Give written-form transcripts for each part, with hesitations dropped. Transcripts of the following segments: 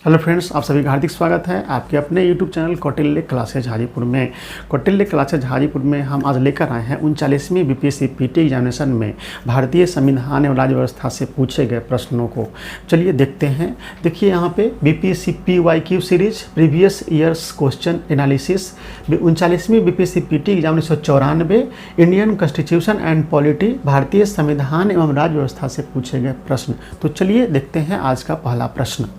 Hello friends, आप सभी का हार्दिक स्वागत है आपके अपने YouTube channel Kautilya classes Hajipur में। कौटिल्य क्लासेज हाजीपुर में हम आज लेकर आए हैं 39वीं बीपीएससी पीटी एग्जामिनेशन में भारतीय संविधान एवं राज्य व्यवस्था से पूछे गए प्रश्नों को। चलिए देखते हैं। देखिए यहाँ पे BPSC PYQ series previous years question analysis 39वीं BPSC PT exam 1994 Indian constitution and polity भारतीय संविधान एवं राज्य व्यवस्था से पूछे गए प्रश्न। तो चलिए देखते हैं आज का पहला प्रश्न।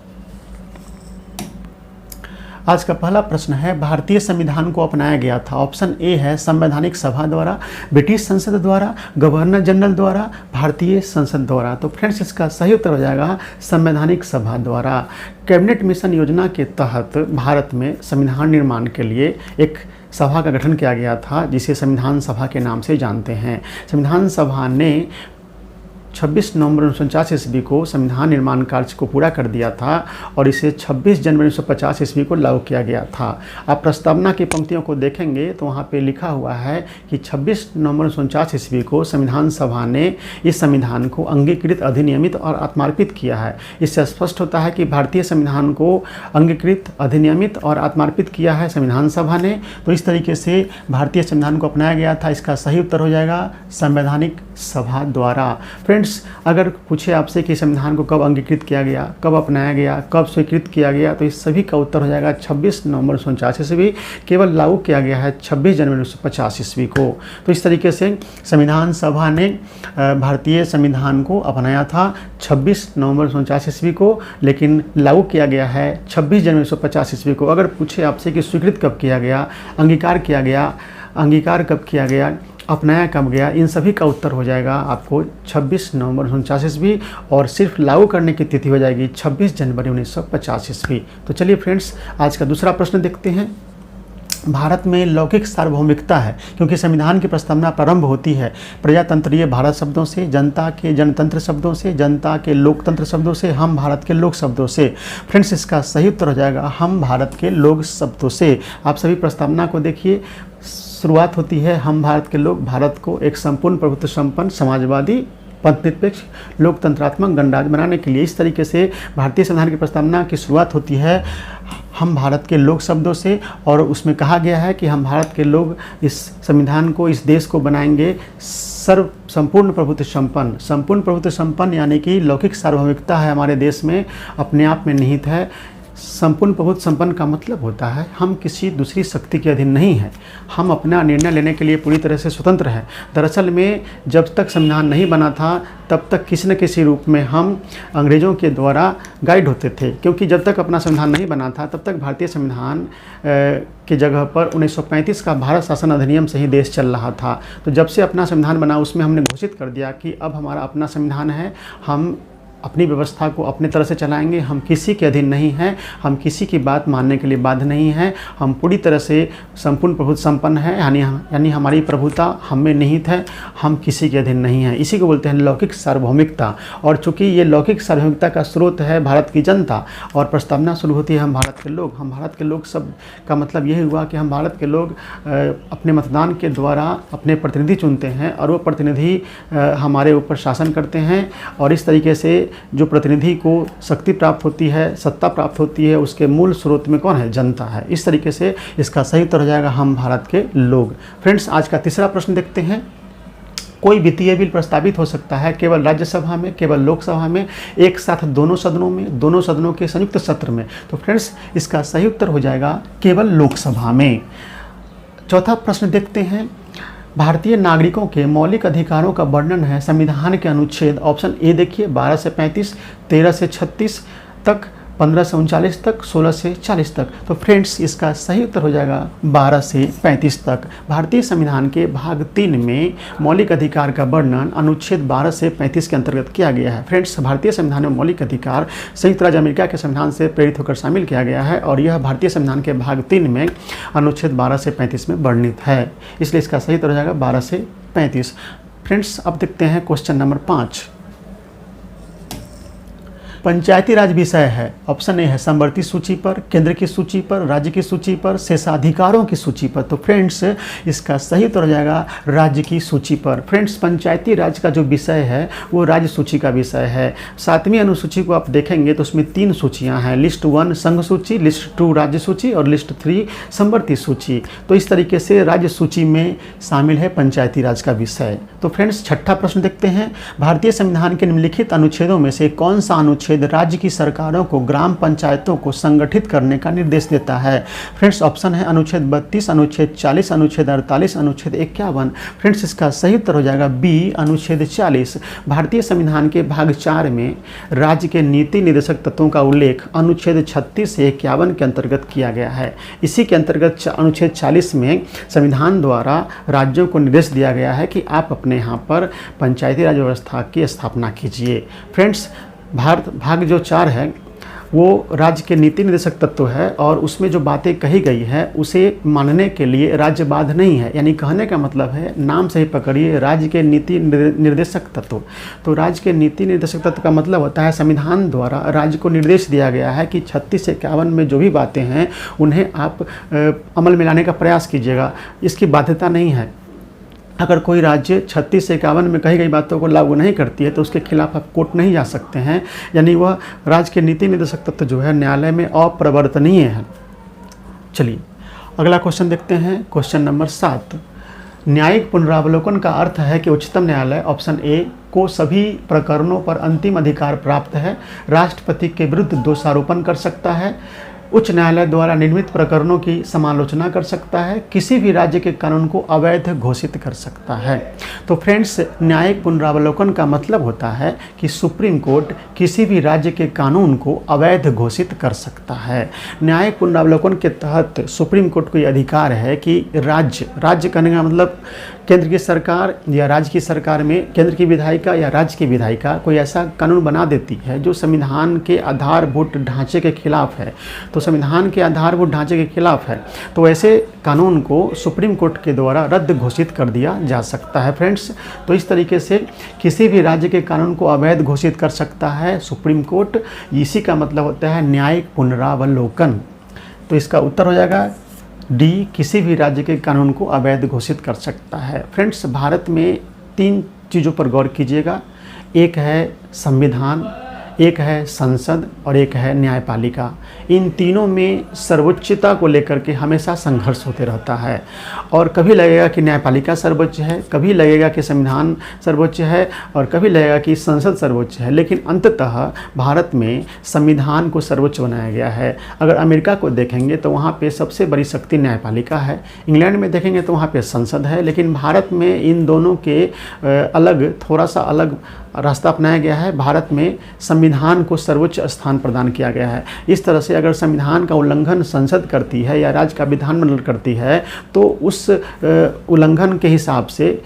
आज का पहला प्रश्न है, भारतीय संविधान को अपनाया गया था। ऑप्शन ए है संवैधानिक सभा द्वारा, ब्रिटिश संसद द्वारा, गवर्नर जनरल द्वारा, भारतीय संसद द्वारा। तो फ्रेंड्स इसका सही उत्तर हो जाएगा संवैधानिक सभा द्वारा। कैबिनेट मिशन योजना के तहत भारत में संविधान निर्माण के लिए एक सभा का गठन किया गया था जिसे संविधान सभा के नाम से जानते हैं। संविधान सभा ने 26 नवंबर 1949 ईस्वी को संविधान निर्माण कार्य को पूरा कर दिया था और इसे 26 जनवरी 1950 ईस्वी को लागू किया गया था। आप प्रस्तावना की पंक्तियों को देखेंगे तो वहाँ पे लिखा हुआ है कि 26 नवंबर 1949 ईस्वी को संविधान सभा ने इस संविधान को अंगीकृत, अधिनियमित और आत्मार्पित किया है। इससे स्पष्ट होता है कि भारतीय संविधान को अंगीकृत, अधिनियमित और आत्मार्पित किया है संविधान सभा ने। तो इस तरीके से भारतीय संविधान को अपनाया गया था। इसका सही उत्तर हो जाएगा संवैधानिक सभा द्वारा। फ्रेंड्स, अगर पूछे आपसे कि संविधान को कब अंगीकृत किया गया, कब अपनाया गया, कब स्वीकृत किया गया, तो इस सभी का उत्तर हो जाएगा 26 नवंबर 1949 ईस्वी। केवल लागू किया गया है 26 जनवरी 1950 ईस्वी को। तो इस तरीके से संविधान सभा ने भारतीय संविधान को अपनाया था 26 नवंबर 1949 ईस्वी को, लेकिन लागू किया गया है 26 जनवरी 1950 ईस्वी को। अगर पूछे आपसे कि स्वीकृत कब किया गया, अंगीकार कब किया गया, अपनाया कब गया, इन सभी का उत्तर हो जाएगा आपको 26 नवंबर 1949 ईस्वी और सिर्फ लागू करने की तिथि हो जाएगी 26 जनवरी 1950 ईस्वी। तो चलिए फ्रेंड्स, आज का दूसरा प्रश्न देखते हैं। भारत में लौकिक सार्वभौमिकता है क्योंकि संविधान की प्रस्तावना प्रारंभ होती है प्रजातंत्रीय भारत शब्दों से, जनता के जनतंत्र शब्दों से, जनता के लोकतंत्र शब्दों से, हम भारत के लोक शब्दों से। फ्रेंड्स इसका सही उत्तर हो जाएगा हम भारत के लोक शब्दों से। आप सभी प्रस्तावना को देखिए, शुरुआत होती है हम भारत के लोग भारत को एक संपूर्ण प्रभुत्व संपन्न समाजवादी पंथनिरपेक्ष लोकतंत्रात्मक गणराज्य बनाने के लिए। इस तरीके से भारतीय संविधान की प्रस्तावना की शुरुआत होती है हम भारत के लोक शब्दों से और उसमें कहा गया है कि हम भारत के लोग इस संविधान को, इस देश को बनाएंगे संपूर्ण प्रभुत्व संपन्न यानी कि लौकिक सार्वभौमिकता है हमारे देश में, अपने आप में निहित है। संपूर्ण प्रभुत्व संपन्न का मतलब होता है हम किसी दूसरी शक्ति के अधीन नहीं हैं, हम अपना निर्णय लेने के लिए पूरी तरह से स्वतंत्र हैं। दरअसल में जब तक संविधान नहीं बना था तब तक किसी न किसी रूप में हम अंग्रेज़ों के द्वारा गाइड होते थे, क्योंकि जब तक अपना संविधान नहीं बना था तब तक भारतीय संविधान की जगह पर 1935 का भारत शासन अधिनियम से ही देश चल रहा था। तो जब से अपना संविधान बना उसमें हमने घोषित कर दिया कि अब हमारा अपना संविधान है, हम अपनी व्यवस्था को अपने तरह से चलाएंगे, हम किसी के अधीन नहीं हैं, हम किसी की बात मानने के लिए बाध्य नहीं हैं, हम पूरी तरह से संपूर्ण प्रभुत्व संपन्न है, यानी हमारी प्रभुता हम में निहित है, हम किसी के अधीन नहीं हैं। इसी को बोलते हैं लौकिक सार्वभौमिकता। और चूंकि ये लौकिक सार्वभौमिकता का स्रोत है भारत की जनता और प्रस्तावना शुरू होती है हम भारत के लोग। हम भारत के लोग सब का मतलब यही हुआ कि हम भारत के लोग अपने मतदान के द्वारा अपने प्रतिनिधि चुनते हैं और वो प्रतिनिधि हमारे ऊपर शासन करते हैं और इस तरीके से जो प्रतिनिधि को शक्ति प्राप्त होती है, सत्ता प्राप्त होती है, उसके मूल स्रोत में कौन है? जनता है। इस तरीके से इसका सही उत्तर हो जाएगा हम भारत के लोग। फ्रेंड्स आज का तीसरा प्रश्न देखते हैं। कोई वित्तीय बिल प्रस्तावित हो सकता है केवल राज्यसभा में, केवल लोकसभा में, एक साथ दोनों सदनों में, दोनों सदनों के संयुक्त सत्र में। तो फ्रेंड्स इसका सही उत्तर हो जाएगा केवल लोकसभा में। चौथा प्रश्न देखते हैं। भारतीय नागरिकों के मौलिक अधिकारों का वर्णन है संविधान के अनुच्छेद। ऑप्शन ए देखिए 12 से 35, 13 से 36 तक, 15 से 39 तक, 16 से 40 तक। तो फ्रेंड्स इसका सही उत्तर हो जाएगा 12 से 35 तक। भारतीय संविधान के भाग 3 में मौलिक अधिकार का वर्णन अनुच्छेद 12 से 35 के अंतर्गत किया गया है। फ्रेंड्स भारतीय संविधान में मौलिक अधिकार संयुक्त राज्य अमेरिका के संविधान से प्रेरित होकर शामिल किया गया है और यह भारतीय संविधान के भाग 3 में अनुच्छेद 12 से 35 में वर्णित है, इसलिए इसका सही उत्तर हो जाएगा 12 से 35। फ्रेंड्स अब देखते हैं क्वेश्चन नंबर 5। पंचायती राज विषय है। ऑप्शन ए है समवर्ती सूची पर, केंद्र की सूची पर, राज्य की सूची पर, शेषाधिकारों की सूची पर। तो फ्रेंड्स इसका सही उत्तर हो जाएगा राज्य की सूची पर। फ्रेंड्स पंचायती राज का जो विषय है वो राज्य सूची का विषय है। 7वीं अनुसूची को आप देखेंगे तो उसमें 3 सूचियां हैं, लिस्ट 1 संघ सूची, लिस्ट 2 राज्य सूची और लिस्ट 3 समवर्ती सूची। तो इस तरीके से राज्य सूची में शामिल है पंचायती राज का विषय। तो फ्रेंड्स छठा प्रश्न देखते हैं, भारतीय संविधान के निम्नलिखित अनुच्छेदों में से कौन सा अनुच्छेद राज्य की सरकारों को ग्राम पंचायतों को संगठित करने का निर्देश देता है? फ्रेंड्स ऑप्शन है अनुच्छेद 32, अनुच्छेद 40, अनुच्छेद 48, अनुच्छेद 51। फ्रेंड्स इसका सही उत्तर हो जाएगा बी अनुच्छेद 40। भारतीय संविधान के भाग 4 में राज्य के नीति निर्देशक तत्वों का उल्लेख अनुच्छेद 36 से 51 के अंतर्गत किया गया है। इसी के अंतर्गत अनुच्छेद 40 में संविधान द्वारा राज्यों को निर्देश दिया गया है कि आप अपने यहाँ पर पंचायती राज व्यवस्था की स्थापना कीजिए। फ्रेंड्स भारत भाग जो 4 है वो राज्य के नीति निर्देशक तत्व है और उसमें जो बातें कही गई है उसे मानने के लिए राज्य बाध्य नहीं है। यानी कहने का मतलब है, नाम से ही पकड़िए, राज्य के नीति निर्देशक तत्व। तो राज्य के नीति निर्देशक तत्व का मतलब होता है संविधान द्वारा राज्य को निर्देश दिया गया है कि 36 से 51 में जो भी बातें हैं उन्हें आप अमल में लाने का प्रयास कीजिएगा। इसकी बाध्यता नहीं है। अगर कोई राज्य 36 से 51 में कही गई बातों को लागू नहीं करती है तो उसके खिलाफ आप कोर्ट नहीं जा सकते हैं। यानी वह राज्य के नीति निर्देशक तत्व जो है न्यायालय में अप्रवर्तनीय है। चलिए अगला क्वेश्चन देखते हैं, क्वेश्चन नंबर 7। न्यायिक पुनरावलोकन का अर्थ है कि उच्चतम न्यायालय ऑप्शन ए को सभी प्रकरणों पर अंतिम अधिकार प्राप्त है, राष्ट्रपति के विरुद्ध दोषारोपण कर सकता है, उच्च न्यायालय द्वारा निर्मित प्रकरणों की समालोचना कर सकता है, किसी भी राज्य के कानून को अवैध घोषित कर सकता है। तो फ्रेंड्स न्यायिक पुनरावलोकन का मतलब होता है कि सुप्रीम कोर्ट किसी भी राज्य के कानून को अवैध घोषित कर सकता है। न्यायिक पुनरावलोकन के तहत सुप्रीम कोर्ट को यह अधिकार है कि राज्य कहने का मतलब केंद्र की सरकार या राज्य की सरकार में केंद्र की विधायिका या राज्य की विधायिका कोई ऐसा कानून बना देती है जो संविधान के आधारभूत ढांचे के खिलाफ है। तो संविधान के आधारभूत ढांचे के खिलाफ है तो ऐसे कानून को सुप्रीम कोर्ट के द्वारा रद्द घोषित कर दिया जा सकता है। फ्रेंड्स तो इस तरीके से किसी भी राज्य के कानून को अवैध घोषित कर सकता है सुप्रीम कोर्ट। इसी का मतलब होता है न्यायिक पुनरावलोकन। तो इसका उत्तर हो जाएगा डी, किसी भी राज्य के कानून को अवैध घोषित कर सकता है। फ्रेंड्स भारत में 3 चीज़ों पर गौर कीजिएगा, एक है संविधान, एक है संसद और एक है न्यायपालिका। इन तीनों में सर्वोच्चता को लेकर के हमेशा संघर्ष होते रहता है और कभी लगेगा कि न्यायपालिका सर्वोच्च है, कभी लगेगा कि संविधान सर्वोच्च है और कभी लगेगा कि संसद सर्वोच्च है। लेकिन अंततः भारत में संविधान को सर्वोच्च बनाया गया है। अगर अमेरिका को देखेंगे तो वहाँ पे सबसे बड़ी शक्ति न्यायपालिका है, इंग्लैंड में देखेंगे तो वहाँ पे संसद है। लेकिन भारत में इन दोनों के अलग थोड़ा सा अलग रास्ता अपनाया गया है। भारत में संविधान को सर्वोच्च स्थान प्रदान किया गया है। इस तरह से अगर संविधान का उल्लंघन संसद करती है या राज्य का विधानमंडल करती है तो उस उल्लंघन के हिसाब से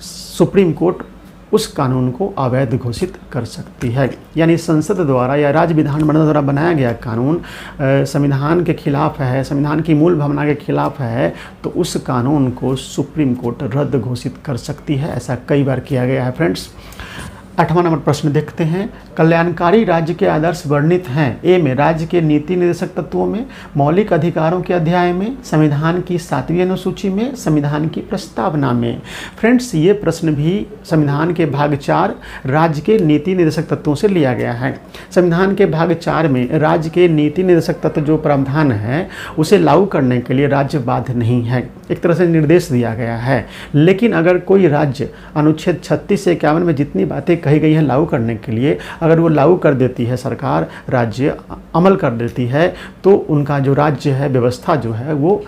सुप्रीम कोर्ट उस कानून को अवैध घोषित कर सकती है। यानी संसद द्वारा या राज्य विधानमंडल द्वारा बनाया गया कानून संविधान के खिलाफ है, संविधान की मूल भावना के खिलाफ है, तो उस कानून को सुप्रीम कोर्ट रद्द घोषित कर सकती है। ऐसा कई बार किया गया है। फ्रेंड्स 8वां नंबर प्रश्न देखते हैं, कल्याणकारी राज्य के आदर्श वर्णित हैं ए में राज्य के नीति निर्देशक तत्वों में, मौलिक अधिकारों के अध्याय में, संविधान की 7वीं अनुसूची में, संविधान की प्रस्तावना में। फ्रेंड्स ये प्रश्न भी संविधान के भाग 4 राज्य के नीति निर्देशक तत्वों से लिया गया है। संविधान के भाग 4 में राज्य के नीति निर्देशक तत्व जो प्रावधान है उसे लागू करने के लिए राज्य बाध्य नहीं है, एक तरह से निर्देश दिया गया है। लेकिन अगर कोई राज्य अनुच्छेद 36 से 51 में जितनी बातें कही गई हैं लागू करने के लिए अगर वो लागू कर देती है, सरकार राज्य अमल कर देती है, तो उनका जो राज्य है व्यवस्था जो है वो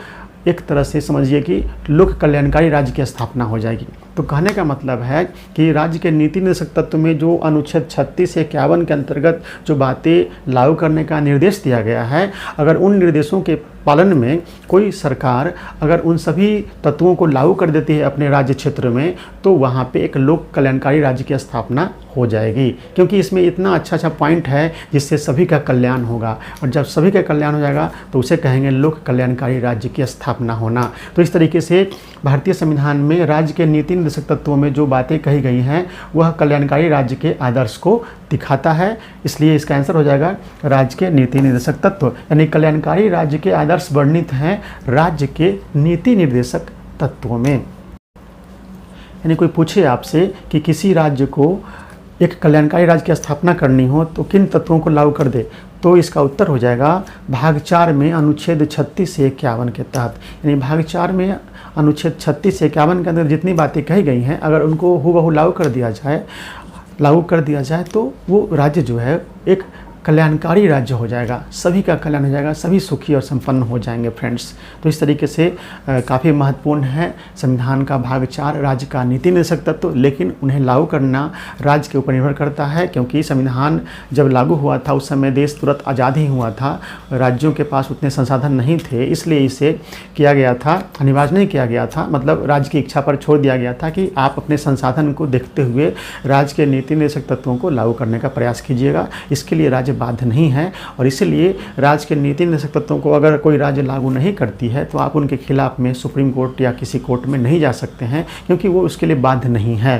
एक तरह से समझिए कि लोक कल्याणकारी राज्य की स्थापना हो जाएगी। तो कहने का मतलब है कि राज्य के नीति निर्देशक तत्व में जो अनुच्छेद 36 से 51 के अंतर्गत जो बातें लागू करने का निर्देश दिया गया है, अगर उन निर्देशों के पालन में कोई सरकार अगर उन सभी तत्वों को लागू कर देती है अपने राज्य क्षेत्र में, तो वहाँ पे एक लोक कल्याणकारी राज्य की स्थापना हो जाएगी, क्योंकि इसमें इतना अच्छा पॉइंट है जिससे सभी का कल्याण होगा, और जब सभी का कल्याण हो जाएगा तो उसे कहेंगे लोक कल्याणकारी राज्य की स्थापना होना। तो इस तरीके से भारतीय संविधान में राज्य के नीति निर्देशक तत्वों में जो बातें कही गई हैं वह कल्याणकारी राज्य के आदर्श को दिखाता है, इसलिए इसका आंसर हो जाएगा राज्य के नीति निर्देशक तत्व, यानी कल्याणकारी राज्य के आदर्श वर्णित हैं राज्य के नीति निर्देशक तत्वों में। यानी कोई पूछे आपसे कि किसी राज्य को एक कल्याणकारी राज्य की स्थापना करनी हो तो किन तत्वों को लागू कर दे, तो इसका उत्तर हो जाएगा भाग 4 में अनुच्छेद 36 से 51 के तहत। यानी भाग 4 में अनुच्छेद 36 से 51 के अंदर जितनी बातें कही गई हैं अगर उनको हूबहू लागू कर दिया जाए तो वो राज्य जो है एक कल्याणकारी राज्य हो जाएगा, सभी का कल्याण हो जाएगा, सभी सुखी और संपन्न हो जाएंगे फ्रेंड्स। तो इस तरीके से काफ़ी महत्वपूर्ण है संविधान का भाग 4 राज्य का नीति निर्देशक तत्व, लेकिन उन्हें लागू करना राज्य के ऊपर निर्भर करता है, क्योंकि संविधान जब लागू हुआ था उस समय देश तुरंत आज़ाद ही हुआ था, राज्यों के पास उतने संसाधन नहीं थे, इसलिए इसे किया गया था, अनिवार्य नहीं किया गया था, मतलब राज्य की इच्छा पर छोड़ दिया गया था कि आप अपने संसाधन को देखते हुए राज्य के नीति निर्देशक तत्वों को लागू करने का प्रयास कीजिएगा। इसके लिए राज्य बाध्य नहीं है, और इसलिए राज्य के नीति निर्देशक तत्वों को अगर कोई राज्य लागू नहीं करती है तो आप उनके खिलाफ में सुप्रीम कोर्ट या किसी कोर्ट में नहीं जा सकते हैं, क्योंकि वो उसके लिए बाध्य नहीं है।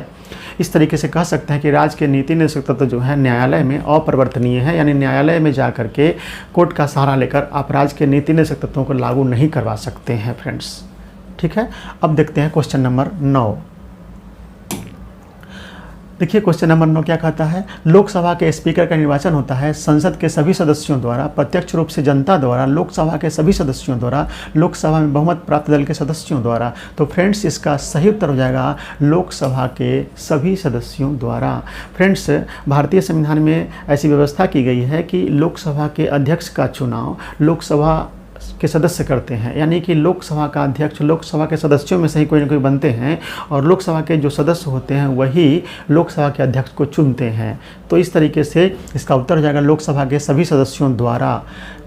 इस तरीके से कह सकते हैं कि राज्य के नीति निर्देशक तत्व जो है न्यायालय में अपरिवर्तनीय है, यानी न्यायालय में जा करके कोर्ट का सहारा लेकर आप राज्य के नीति निर्देशक तत्वों को लागू नहीं करवा सकते हैं फ्रेंड्स। ठीक है, अब देखते हैं क्वेश्चन नंबर 9। देखिए क्वेश्चन नंबर 9 क्या कहता है, लोकसभा के स्पीकर का निर्वाचन होता है संसद के सभी सदस्यों द्वारा, प्रत्यक्ष रूप से जनता द्वारा, लोकसभा के सभी सदस्यों द्वारा, लोकसभा में बहुमत प्राप्त दल के सदस्यों द्वारा। तो फ्रेंड्स इसका सही उत्तर हो जाएगा लोकसभा के सभी सदस्यों द्वारा। फ्रेंड्स भारतीय संविधान में ऐसी व्यवस्था की गई है कि लोकसभा के अध्यक्ष का चुनाव लोकसभा के सदस्य करते हैं, यानी कि लोकसभा का अध्यक्ष लोकसभा के सदस्यों में से ही कोई ना कोई बनते हैं, और लोकसभा के जो सदस्य होते हैं वही लोकसभा के अध्यक्ष को चुनते हैं। तो इस तरीके से इसका उत्तर हो जाएगा लोकसभा के सभी सदस्यों द्वारा।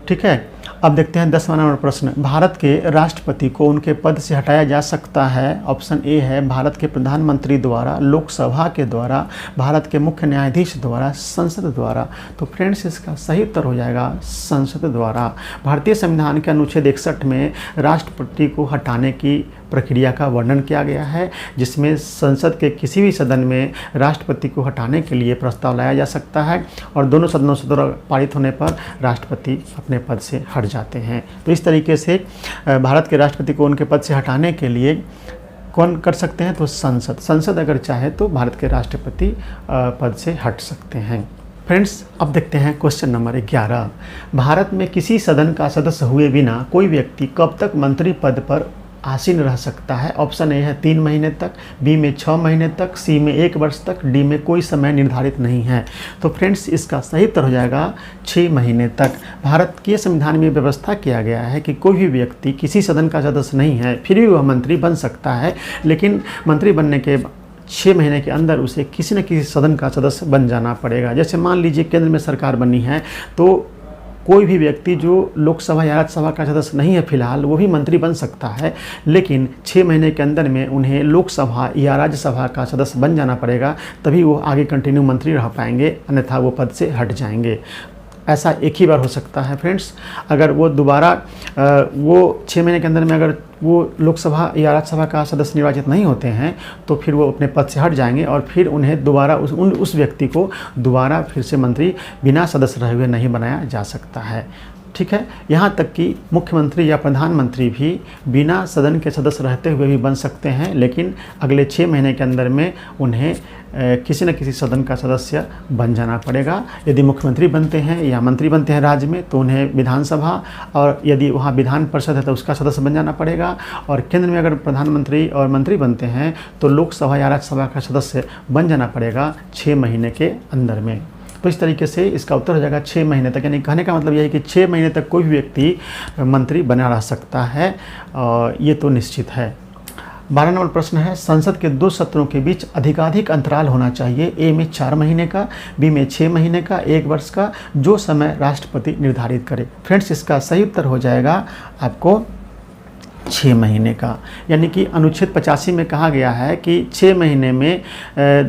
ठीक है, अब देखते हैं 10वां नंबर प्रश्न, भारत के राष्ट्रपति को उनके पद से हटाया जा सकता है। ऑप्शन ए है भारत के प्रधानमंत्री द्वारा, लोकसभा के द्वारा, भारत के मुख्य न्यायाधीश द्वारा, संसद द्वारा। तो फ्रेंड्स इसका सही उत्तर हो जाएगा संसद द्वारा। भारतीय संविधान के अनुच्छेद 61 में राष्ट्रपति को हटाने की प्रक्रिया का वर्णन किया गया है, जिसमें संसद के किसी भी सदन में राष्ट्रपति को हटाने के लिए प्रस्ताव लाया जा सकता है, और दोनों सदनों से द्वारा पारित होने पर राष्ट्रपति अपने पद से हट जाते हैं। तो इस तरीके से भारत के राष्ट्रपति को उनके पद से हटाने के लिए कौन कर सकते हैं, तो संसद अगर चाहे तो भारत के राष्ट्रपति पद से हट सकते हैं। फ्रेंड्स अब देखते हैं क्वेश्चन नंबर 11, भारत में किसी सदन का सदस्य हुए बिना कोई व्यक्ति कब तक मंत्री पद पर आसीन रह सकता है। ऑप्शन ए है 3 महीने तक, बी में 6 महीने तक, सी में 1 वर्ष तक, डी में कोई समय निर्धारित नहीं है। तो फ्रेंड्स इसका सही उत्तर हो जाएगा 6 महीने तक। भारत के संविधान में व्यवस्था किया गया है कि कोई भी व्यक्ति किसी सदन का सदस्य नहीं है फिर भी वह मंत्री बन सकता है, लेकिन मंत्री बनने के 6 महीने के अंदर उसे किसी न किसी सदन का सदस्य बन जाना पड़ेगा। जैसे मान लीजिए केंद्र में सरकार बनी है, तो कोई भी व्यक्ति जो लोकसभा या राज्यसभा का सदस्य नहीं है फिलहाल, वो भी मंत्री बन सकता है, लेकिन 6 महीने के अंदर में उन्हें लोकसभा या राज्यसभा का सदस्य बन जाना पड़ेगा, तभी वो आगे कंटिन्यू मंत्री रह पाएंगे, अन्यथा वो पद से हट जाएंगे। ऐसा एक ही बार हो सकता है फ्रेंड्स। अगर वो दोबारा वो 6 महीने के अंदर में अगर वो लोकसभा या राज्यसभा का सदस्य निर्वाचित नहीं होते हैं तो फिर वो अपने पद से हट जाएंगे, और फिर उन्हें दोबारा उस व्यक्ति को दोबारा फिर से मंत्री बिना सदस्य रहे हुए नहीं बनाया जा सकता है। ठीक है, यहाँ तक कि मुख्यमंत्री या प्रधानमंत्री भी बिना सदन के सदस्य रहते हुए भी बन सकते हैं, लेकिन अगले 6 महीने के अंदर में उन्हें किसी न किसी सदन का सदस्य बन जाना पड़ेगा। यदि मुख्यमंत्री बनते हैं या मंत्री बनते हैं राज्य में तो उन्हें विधानसभा, और यदि वहाँ विधान परिषद है तो उसका सदस्य बन जाना पड़ेगा, और केंद्र में अगर प्रधानमंत्री और मंत्री बनते हैं तो लोकसभा या राज्यसभा का सदस्य बन जाना पड़ेगा 6 महीने के अंदर में। तो इस तरीके से इसका उत्तर हो जाएगा 6 महीने तक। यानी कहने का मतलब यह है कि 6 महीने तक कोई भी व्यक्ति मंत्री बना रह सकता है, और ये तो निश्चित है। 12 नंबर प्रश्न है, संसद के 2 सत्रों के बीच अधिकाधिक अंतराल होना चाहिए। ए में 4 महीने का, बी में 6 महीने का, 1 वर्ष का, जो समय राष्ट्रपति निर्धारित करे। फ्रेंड्स इसका सही उत्तर हो जाएगा आपको 6 महीने का। यानी कि अनुच्छेद 85 में कहा गया है कि 6 महीने में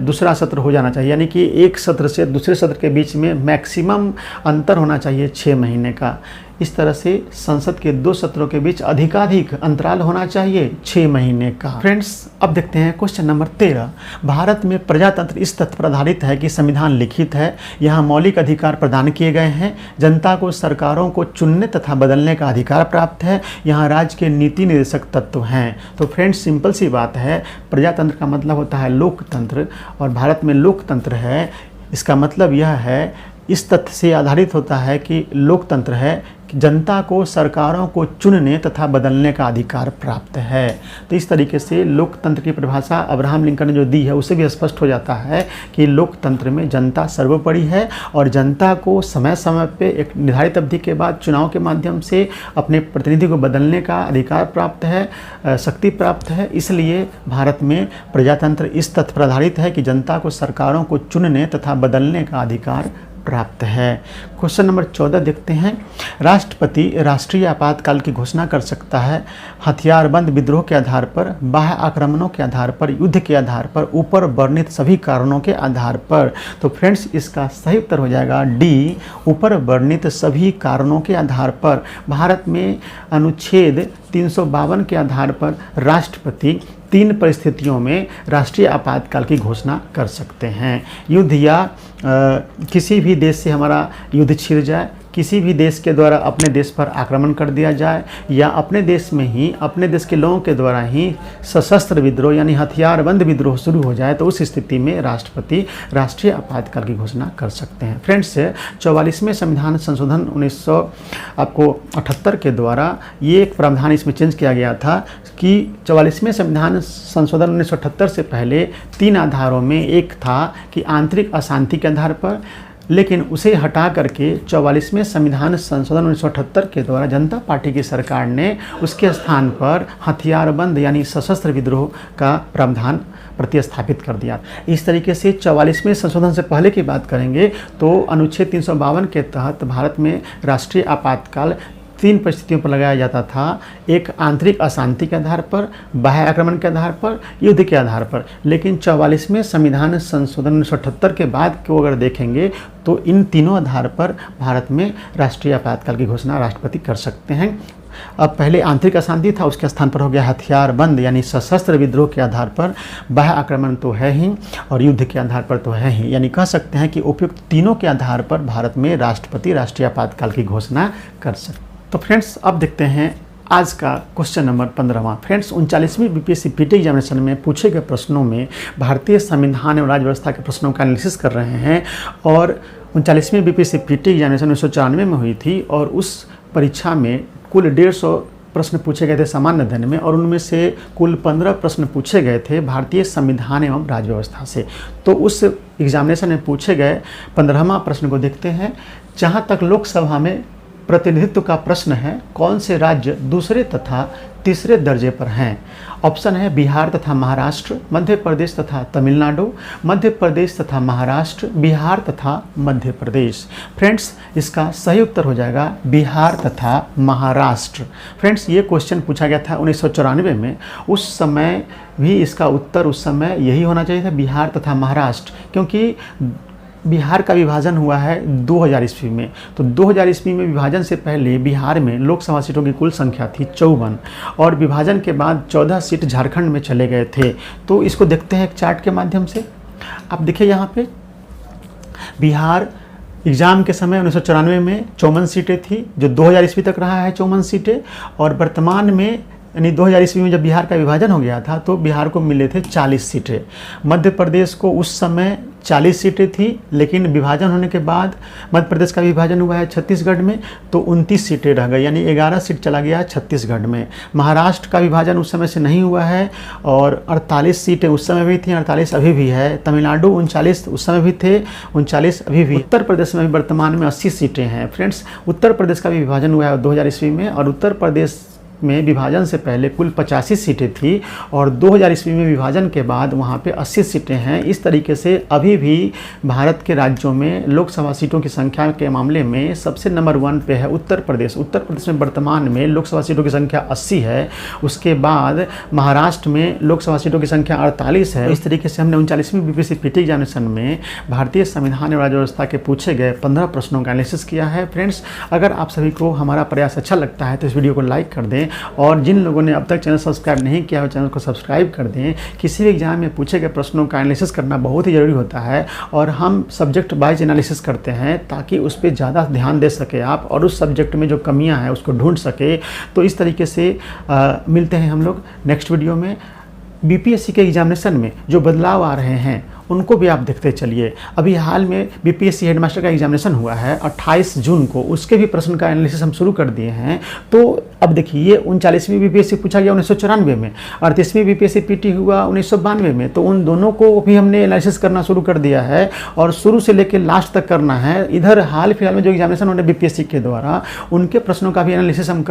दूसरा सत्र हो जाना चाहिए, यानी कि एक सत्र से दूसरे सत्र के बीच में मैक्सिमम अंतर होना चाहिए 6 महीने का। इस तरह से संसद के 2 सत्रों के बीच अधिकाधिक अंतराल होना चाहिए 6 महीने का। फ्रेंड्स, अब देखते हैं क्वेश्चन नंबर 13। भारत में प्रजातंत्र इस तथ्य पर आधारित है कि संविधान लिखित है, यहाँ मौलिक अधिकार प्रदान किए गए हैं, जनता को सरकारों को चुनने तथा बदलने का अधिकार प्राप्त है, यहाँ राज्य के नीति निर्देशक तत्व हैं। तो फ्रेंड्स, सिंपल सी बात है, प्रजातंत्र का मतलब होता है लोकतंत्र, और भारत में लोकतंत्र है। इसका मतलब यह है, इस तथ्य से आधारित होता है कि लोकतंत्र है कि जनता को सरकारों को चुनने तथा बदलने का अधिकार प्राप्त है। तो इस तरीके से लोकतंत्र की परिभाषा अब्राहम लिंकन ने जो दी है, उससे भी स्पष्ट हो जाता है कि लोकतंत्र में जनता सर्वोपरि है और जनता को समय समय पे एक निर्धारित अवधि के बाद चुनाव के माध्यम से अपने प्रतिनिधि को बदलने का अधिकार प्राप्त है, शक्ति प्राप्त है। इसलिए भारत में प्रजातंत्र इस तथ्य पर आधारित है कि जनता को सरकारों को चुनने तथा बदलने का अधिकार प्राप्त है। क्वेश्चन नंबर 14 देखते हैं। राष्ट्रपति राष्ट्रीय आपातकाल की घोषणा कर सकता है हथियारबंद विद्रोह के आधार पर, बाह्य आक्रमणों के आधार पर, युद्ध के आधार पर, ऊपर वर्णित सभी कारणों के आधार पर। तो फ्रेंड्स, इसका सही उत्तर हो जाएगा डी, ऊपर वर्णित सभी कारणों के आधार पर। भारत में अनुच्छेद 352 के आधार पर राष्ट्रपति 3 परिस्थितियों में राष्ट्रीय आपातकाल की घोषणा कर सकते हैं। युद्ध या किसी भी देश से हमारा युद्ध छिड़ जाए, किसी भी देश के द्वारा अपने देश पर आक्रमण कर दिया जाए, या अपने देश में ही अपने देश के लोगों के द्वारा ही सशस्त्र विद्रोह यानी हथियारबंद विद्रोह शुरू हो जाए, तो उस स्थिति में राष्ट्रपति राष्ट्रीय आपातकाल की घोषणा कर सकते हैं। फ्रेंड्स, 44वें संविधान संशोधन 1978 के द्वारा ये एक प्रावधान इसमें चेंज किया गया था कि 44वें संविधान संशोधन 1978 से पहले 3 आधारों में एक था कि आंतरिक अशांति के आधार पर, लेकिन उसे हटा करके 44वें संविधान संशोधन 1978 के द्वारा जनता पार्टी की सरकार ने उसके स्थान पर हथियारबंद यानी सशस्त्र विद्रोह का प्रावधान प्रतिस्थापित कर दिया। इस तरीके से 44वें संशोधन से पहले की बात करेंगे तो अनुच्छेद 352 के तहत भारत में राष्ट्रीय आपातकाल 3 परिस्थितियों पर लगाया जाता था। एक आंतरिक अशांति के आधार पर, बाह्य आक्रमण के आधार पर, युद्ध के आधार पर। लेकिन 44वें संविधान संशोधन 1978 के बाद को अगर देखेंगे तो इन तीनों आधार पर भारत में राष्ट्रीय आपातकाल की घोषणा राष्ट्रपति कर सकते हैं। अब पहले आंतरिक अशांति था, उसके स्थान पर हो गया हथियारबंद यानी सशस्त्र विद्रोह के आधार पर, बाह्य आक्रमण तो है ही और युद्ध के आधार पर तो है ही। यानी कह सकते हैं कि उपयुक्त तीनों के आधार पर भारत में राष्ट्रपति राष्ट्रीय आपातकाल की घोषणा कर सकते हैं। तो फ्रेंड्स, अब देखते हैं आज का क्वेश्चन नंबर 15वां। फ्रेंड्स, 39वीं बीपीएससी पीटी एग्जामिनेशन में पूछे गए प्रश्नों में भारतीय संविधान एवं राज्य व्यवस्था के प्रश्नों का एनालिसिस कर रहे हैं। और 39वीं बीपीएससी पीटी एग्जामिनेशन 1994 में हुई थी और उस परीक्षा में कुल 150 प्रश्न पूछे गए थे सामान्य अध्ययन में, और उनमें से कुल 15 प्रश्न पूछे गए थे भारतीय संविधान एवं राज्य व्यवस्था से। तो उस एग्जामिनेशन में पूछे गए 15वां प्रश्न को देखते हैं। जहाँ तक लोकसभा में प्रतिनिधित्व का प्रश्न है, कौन से राज्य दूसरे तथा तीसरे दर्जे पर हैं? ऑप्शन है बिहार तथा महाराष्ट्र, मध्य प्रदेश तथा तमिलनाडु, मध्य प्रदेश तथा महाराष्ट्र, बिहार तथा मध्य प्रदेश। फ्रेंड्स, इसका सही उत्तर हो जाएगा बिहार तथा महाराष्ट्र। फ्रेंड्स, ये क्वेश्चन पूछा गया था 1994 में। उस समय भी इसका उत्तर उस समय यही होना चाहिए था, बिहार तथा महाराष्ट्र, क्योंकि बिहार का विभाजन हुआ है 2000 ईस्वी में। तो 2000 ईस्वी में विभाजन से पहले बिहार में लोकसभा सीटों की कुल संख्या थी 54, और विभाजन के बाद 14 सीट झारखंड में चले गए थे। तो इसको देखते हैं एक चार्ट के माध्यम से। आप देखिए यहाँ पे बिहार एग्ज़ाम के समय 1994 में 54 सीटें थी, जो 2000 ईस्वी तक रहा है 54 सीटें, और वर्तमान में यानी 2000 ईस्वी में जब बिहार का विभाजन हो गया था तो बिहार को मिले थे 40 सीटें। मध्य प्रदेश को उस समय 40 सीटें थी, लेकिन विभाजन होने के बाद मध्य प्रदेश का विभाजन हुआ है छत्तीसगढ़ में, तो 29 सीटें रह गई, यानी 11 सीट चला गया छत्तीसगढ़ में। महाराष्ट्र का विभाजन उस समय से नहीं हुआ है और 48 सीटें उस समय भी थी, 48 अभी भी है। तमिलनाडु 39 उस समय भी थे, 39 अभी भी। उत्तर प्रदेश में भी वर्तमान में 80 सीटें हैं। फ्रेंड्स, उत्तर प्रदेश का भी विभाजन हुआ है 2000 ईस्वी में, और उत्तर प्रदेश में विभाजन से पहले कुल 85 सीटें थी और 2000 ईस्वी में विभाजन के बाद वहाँ पे 80 सीटें हैं। इस तरीके से अभी भी भारत के राज्यों में लोकसभा सीटों की संख्या के मामले में सबसे नंबर 1 पे है उत्तर प्रदेश। उत्तर प्रदेश में वर्तमान में लोकसभा सीटों की संख्या 80 है। उसके बाद महाराष्ट्र में लोकसभा सीटों की संख्या 48 है। इस तरीके से हमने 39वीं बीपीएससी पीटी एग्जामिनेशन में भारतीय संविधान और राज्य व्यवस्था के पूछे गए 15 प्रश्नों का एनालिसिस किया है। फ्रेंड्स, अगर आप सभी को हमारा प्रयास अच्छा लगता है तो इस वीडियो को लाइक कर दें और जिन लोगों ने अब तक चैनल सब्सक्राइब नहीं किया हो चैनल को सब्सक्राइब कर दें। किसी भी एग्जाम में पूछे गए प्रश्नों का एनालिसिस करना बहुत ही ज़रूरी होता है और हम सब्जेक्ट वाइज एनालिसिस करते हैं ताकि उस पर ज़्यादा ध्यान दे सके आप और उस सब्जेक्ट में जो कमियां हैं उसको ढूंढ सके। तो इस तरीके से मिलते हैं हम लोग नेक्स्ट वीडियो में। बीपीएससी के एग्जामिनेशन में जो बदलाव आ रहे हैं उनको भी आप देखते चलिए। अभी हाल में बीपीएससी हेडमास्टर का एग्जामिनेशन हुआ है 28 जून को, उसके भी प्रश्न का एनालिसिस हम शुरू कर दिए हैं। तो अब देखिए, ये 39वीं बीपीएससी पूछा गया 1994 में, 38वीं बीपीएससी पीटी हुआ 1992 में। तो उन दोनों को भी हमने एनालिसिस करना शुरू कर दिया है और शुरू से लेकर लास्ट तक करना है। इधर हाल फिलहाल में जो एग्जामिनेशन होने बीपीएससी के द्वारा, उनके प्रश्नों का भी एनालिसिस हम कर